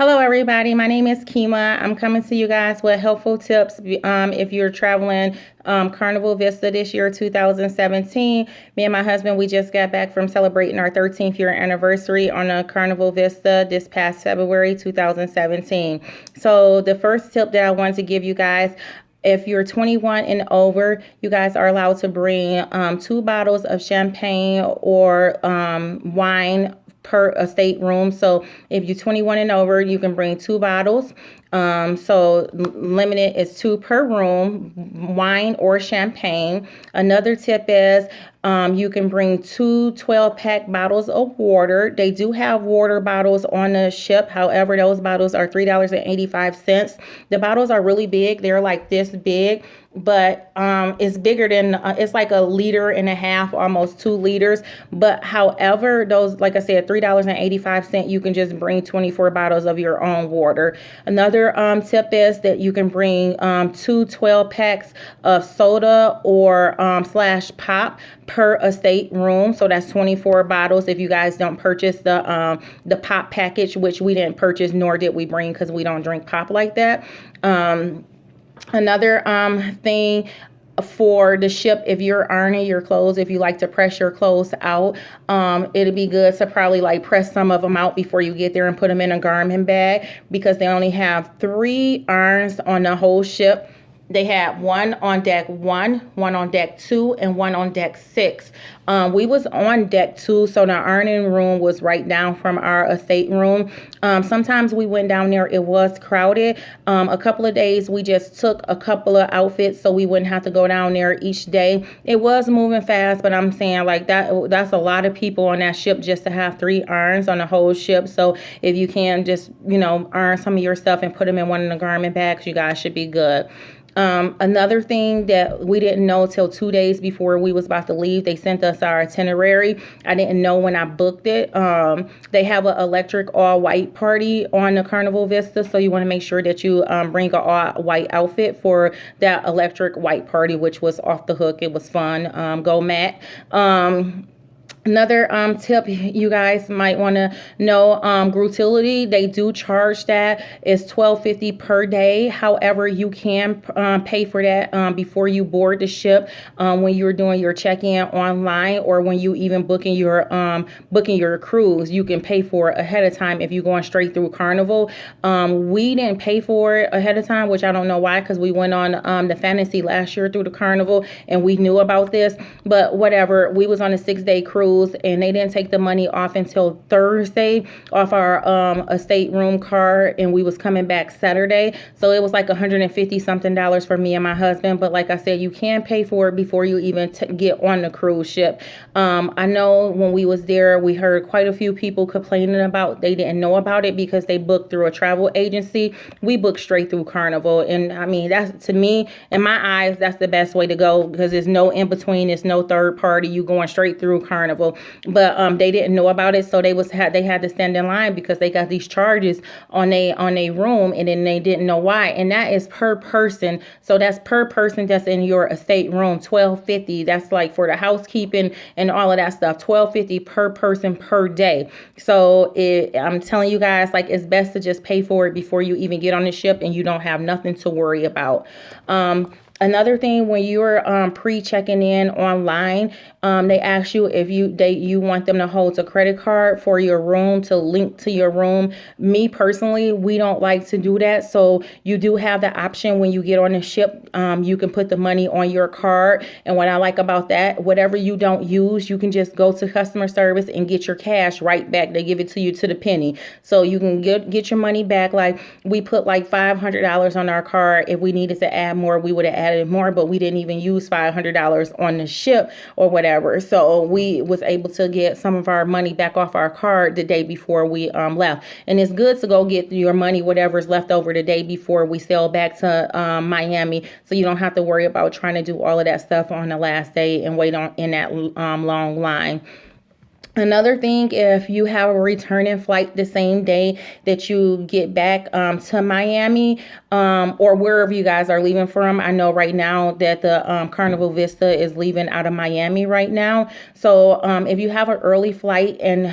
Hello, everybody. My name is Kima. I'm coming to you guys with helpful tips if you're traveling Carnival Vista this year, 2017. Me and my husband, we just got back from celebrating our 13th year anniversary on a Carnival Vista this past February, 2017. So the first tip that I wanted to give you guys, if you're 21 and over, you guys are allowed to bring 2 bottles of champagne or wine per a stateroom. So if you're 21 and over, you can bring 2 bottles. So limited is 2 per room, wine or champagne. Another tip is you can bring 2 12-pack bottles of water. They do have water bottles on the ship. However, those bottles are $3.85. The bottles are really big. They're like this big, but it's bigger than it's like 1.5 liters, almost 2 liters. But however, those, like I said, $3.85, you can just bring 24 bottles of your own water. Another tip is that you can bring 2 12-packs of soda or slash pop per a stateroom. So that's 24 bottles if you guys don't purchase the pop package, which we didn't purchase, nor did we bring because we don't drink pop like that. Another thing for the ship, if you're ironing your clothes, if you like to press your clothes out, it'll be good to probably like press some of them out before you get there and put them in a garment bag, because they only have 3 irons on the whole ship. They had 1 on deck 1, 1 on deck 2, and 1 on deck 6. We was on deck 2, so the ironing room was right down from our estate room. Sometimes we went down there, it was crowded. A couple of days we just took a couple of outfits so we wouldn't have to go down there each day. It was moving fast, but I'm saying like that's a lot of people on that ship just to have 3 irons on the whole ship. So if you can just, iron some of your stuff and put them in one of the garment bags, you guys should be good. Another thing that we didn't know till 2 days before we was about to leave, they sent us our itinerary. I didn't know when I booked it. They have an electric all white party on the Carnival Vista, so you want to make sure that you bring an all white outfit for that electric white party, which was off the hook. It was fun. Go Matt. Another tip you guys might want to know, gratuity, they do charge that. It's $12.50 per day. However, you can pay for that before you board the ship, when you're doing your check-in online, or when you even booking your cruise. You can pay for it ahead of time if you're going straight through Carnival. We didn't pay for it ahead of time, which I don't know why, because we went on the Fantasy last year through the Carnival and we knew about this. But whatever, we was on a 6-day cruise, and they didn't take the money off until Thursday off our estate room card, and we was coming back Saturday. So it was like $150 something for me and my husband. But like I said, you can pay for it before you even get on the cruise ship. I know when we was there, we heard quite a few people complaining about they didn't know about it because they booked through a travel agency. We booked straight through Carnival, and I mean, that's, to me, in my eyes, that's the best way to go, because there's no in between, there's no third party, you going straight through Carnival. But they didn't know about it, so they had to stand in line because they got these charges on a room, and then they didn't know why. And that is per person. So that's per person that's in your estate room, $12.50. That's like for the housekeeping and all of that stuff, $12.50 per person per day. So I'm telling you guys, like, it's best to just pay for it before you even get on the ship, and you don't have nothing to worry about. Another thing, when you're pre-checking in online, they ask you if you want them to hold a credit card for your room, to link to your room. Me personally, we don't like to do that. So you do have the option when you get on the ship, you can put the money on your card. And what I like about that, whatever you don't use, you can just go to customer service and get your cash right back. They give it to you to the penny. So you can get your money back. Like, we put like $500 on our card. If we needed to add more, we would have added more, but we didn't even use $500 on the ship or whatever. So we was able to get some of our money back off our card the day before we left. And it's good to go get your money, whatever's left over, the day before we sail back to Miami, so you don't have to worry about trying to do all of that stuff on the last day and wait in that long line. Another thing, if you have a returning flight the same day that you get back to Miami, or wherever you guys are leaving from, I know right now that the Carnival Vista is leaving out of Miami right now. So if you have an early flight and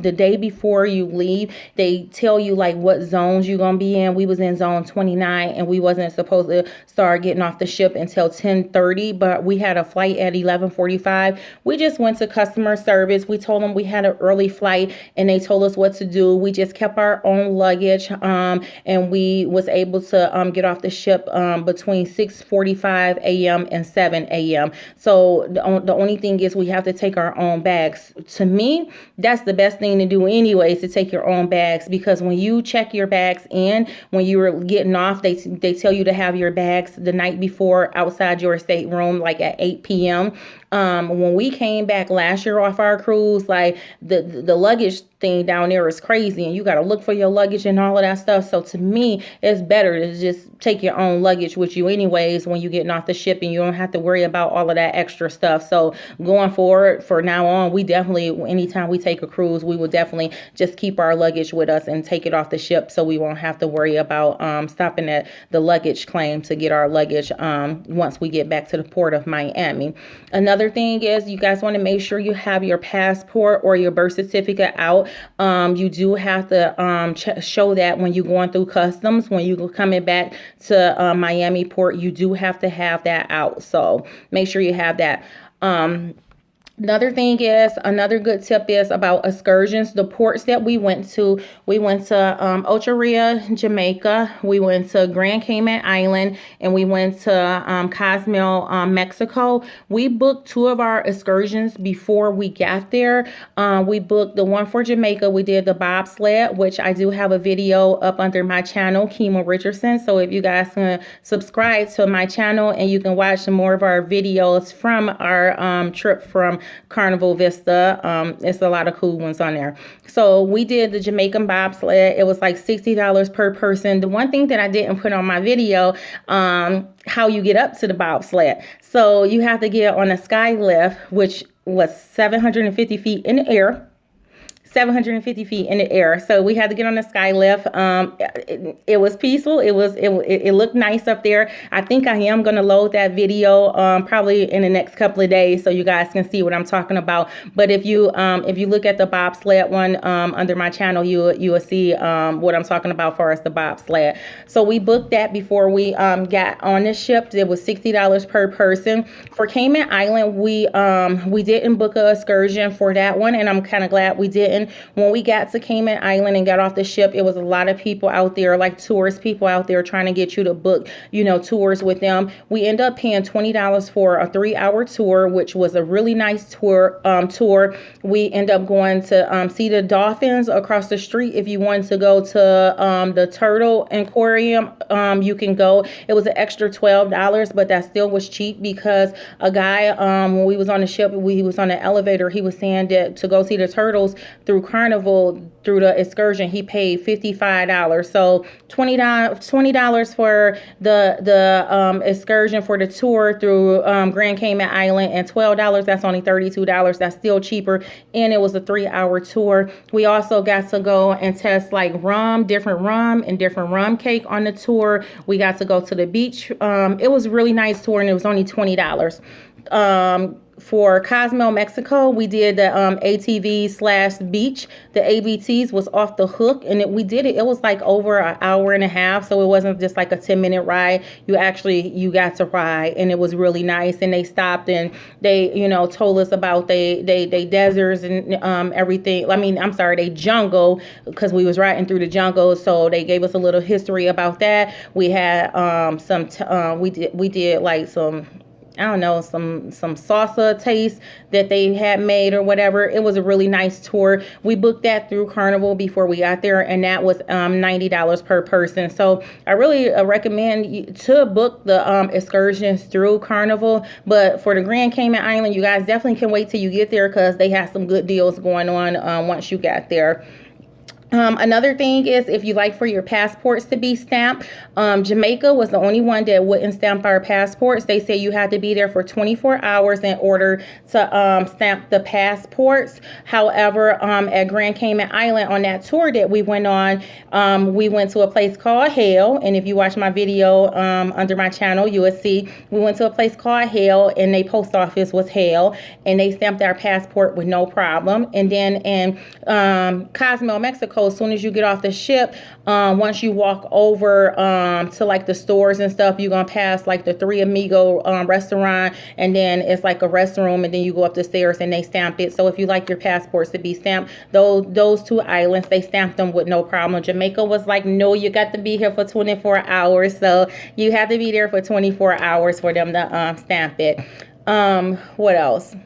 the day before you leave, they tell you like what zones you're gonna be in. We was in zone 29 and we wasn't supposed to start getting off the ship until 10:30, but we had a flight at 11:45. We just went to customer service. We told them we had an early flight and they told us what to do. We just kept our own luggage, and we was able to get off the ship between 6:45 a.m. and 7 a.m. So the only thing is we have to take our own bags. To me, that's the best thing to do anyways, to take your own bags, because when you check your bags in, when you were getting off, they tell you to have your bags the night before outside your stateroom, like at 8 p.m. When we came back last year off our cruise, like the luggage thing down there is crazy, and you got to look for your luggage and all of that stuff. So to me, it's better to just take your own luggage with you anyways when you're getting off the ship, and you don't have to worry about all of that extra stuff. So going forward, for now on, we definitely, anytime we take a cruise, we will definitely just keep our luggage with us and take it off the ship, so we won't have to worry about stopping at the luggage claim to get our luggage once we get back to the port of Miami. Another thing is, you guys want to make sure you have your passport or your birth certificate out. You do have to show that when you're going through customs, when you're coming back to Miami port, you do have to have that out. So make sure you have that. Another thing is, another good tip is about excursions. The ports that we went to Ocho Rios, Jamaica. We went to Grand Cayman Island, and we went to Cozumel, Mexico. We booked two of our excursions before we got there. We booked the one for Jamaica. We did the bobsled, which I do have a video up under my channel, Kima Richardson. So if you guys can subscribe to my channel, and you can watch some more of our videos from our trip from Carnival Vista. It's a lot of cool ones on there. So we did the Jamaican bobsled. It was like $60 per person. The one thing that I didn't put on my video, how you get up to the bobsled. So you have to get on a sky lift, which was 750 feet in the air. 750 feet in the air. So we had to get on the sky lift. It was peaceful. It looked nice up there. I think I am going to load that video probably in the next couple of days, so you guys can see what I'm talking about. But if you look at the bobsled one under my channel, you will see what I'm talking about for us, the bobsled. So we booked that before we got on the ship. It was $60 per person. For Cayman Island, we didn't book an excursion for that one, and I'm kind of glad we didn't. When we got to Cayman Island and got off the ship, it was a lot of people out there, like tourist people out there, trying to get you to book, tours with them. We ended up paying $20 for a 3-hour tour, which was a really nice tour. We ended up going to see the dolphins across the street. If you wanted to go to the turtle aquarium, you can go. It was an extra $12, but that still was cheap, because a guy, when we was on the ship, he was on the elevator, he was saying that to go see the turtles through Carnival, through the excursion, he paid $55. So $20 for the excursion for the tour through Grand Cayman Island, and $12, that's only $32. That's still cheaper, and it was a 3-hour tour. We also got to go and test like different rum cake on the tour. We got to go to the beach. It was a really nice tour, and it was only $20. For Cozumel, Mexico, we did the ATV/beach. The ABTs was off the hook, and we did it. It was like over an hour and a half, so it wasn't just like a 10-minute ride. You got to ride, and it was really nice. And they stopped and they, told us about they deserts and everything. I mean, I'm sorry, they jungle, because we was riding through the jungle. So they gave us a little history about that. We had we did like some, I don't know, some salsa taste that they had made or whatever. It was a really nice tour. We booked that through Carnival before we got there, and that was $90 per person. So I really recommend you to book the excursions through Carnival. But for the Grand Cayman Island, you guys definitely can wait till you get there, because they have some good deals going on once you got there. Another thing is if you like for your passports to be stamped, Jamaica was the only one that wouldn't stamp our passports. They say you had to be there for 24 hours in order to stamp the passports. However, at Grand Cayman Island on that tour that we went on, we went to a place called Hale. And if you watch my video under my channel, you will see we went to a place called Hale, and the post office was Hale, and they stamped our passport with no problem. And then in Cozumel, Mexico, as soon as you get off the ship, once you walk over to like the stores and stuff, you're gonna pass like the Three Amigo restaurant, and then it's like a restroom, and then you go up the stairs and they stamp it. So if you like your passports to be stamped, those two islands, they stamped them with no problem. Jamaica was like, no, you got to be here for 24 hours, so you have to be there for 24 hours for them to stamp it. What else?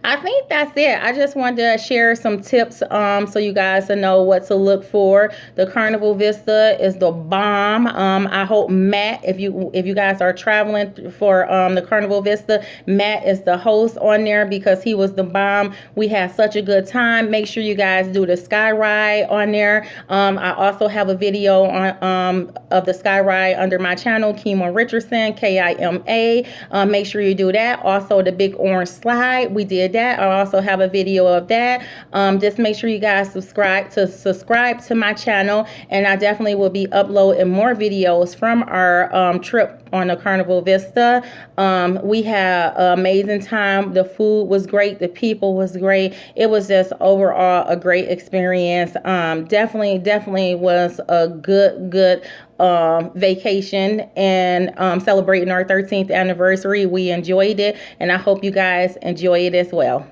I think that's it. I just wanted to share some tips so you guys to know what to look for. The Carnival Vista is the bomb. I hope Matt, if you guys are traveling for the Carnival Vista, Matt is the host on there because he was the bomb. We had such a good time. Make sure you guys do the sky ride on there. I also have a video on of the sky ride under my channel, Kima Richardson, Kima. Make sure you do that. Also, the big orange slide, we did that. I also have a video of that. Just make sure you guys subscribe to my channel, and I definitely will be uploading more videos from our trip on the Carnival Vista. We had an amazing time. The food was great. The people was great. It was just overall a great experience. Definitely was a good vacation, and celebrating our 13th anniversary. We enjoyed it, and I hope you guys enjoy it as well.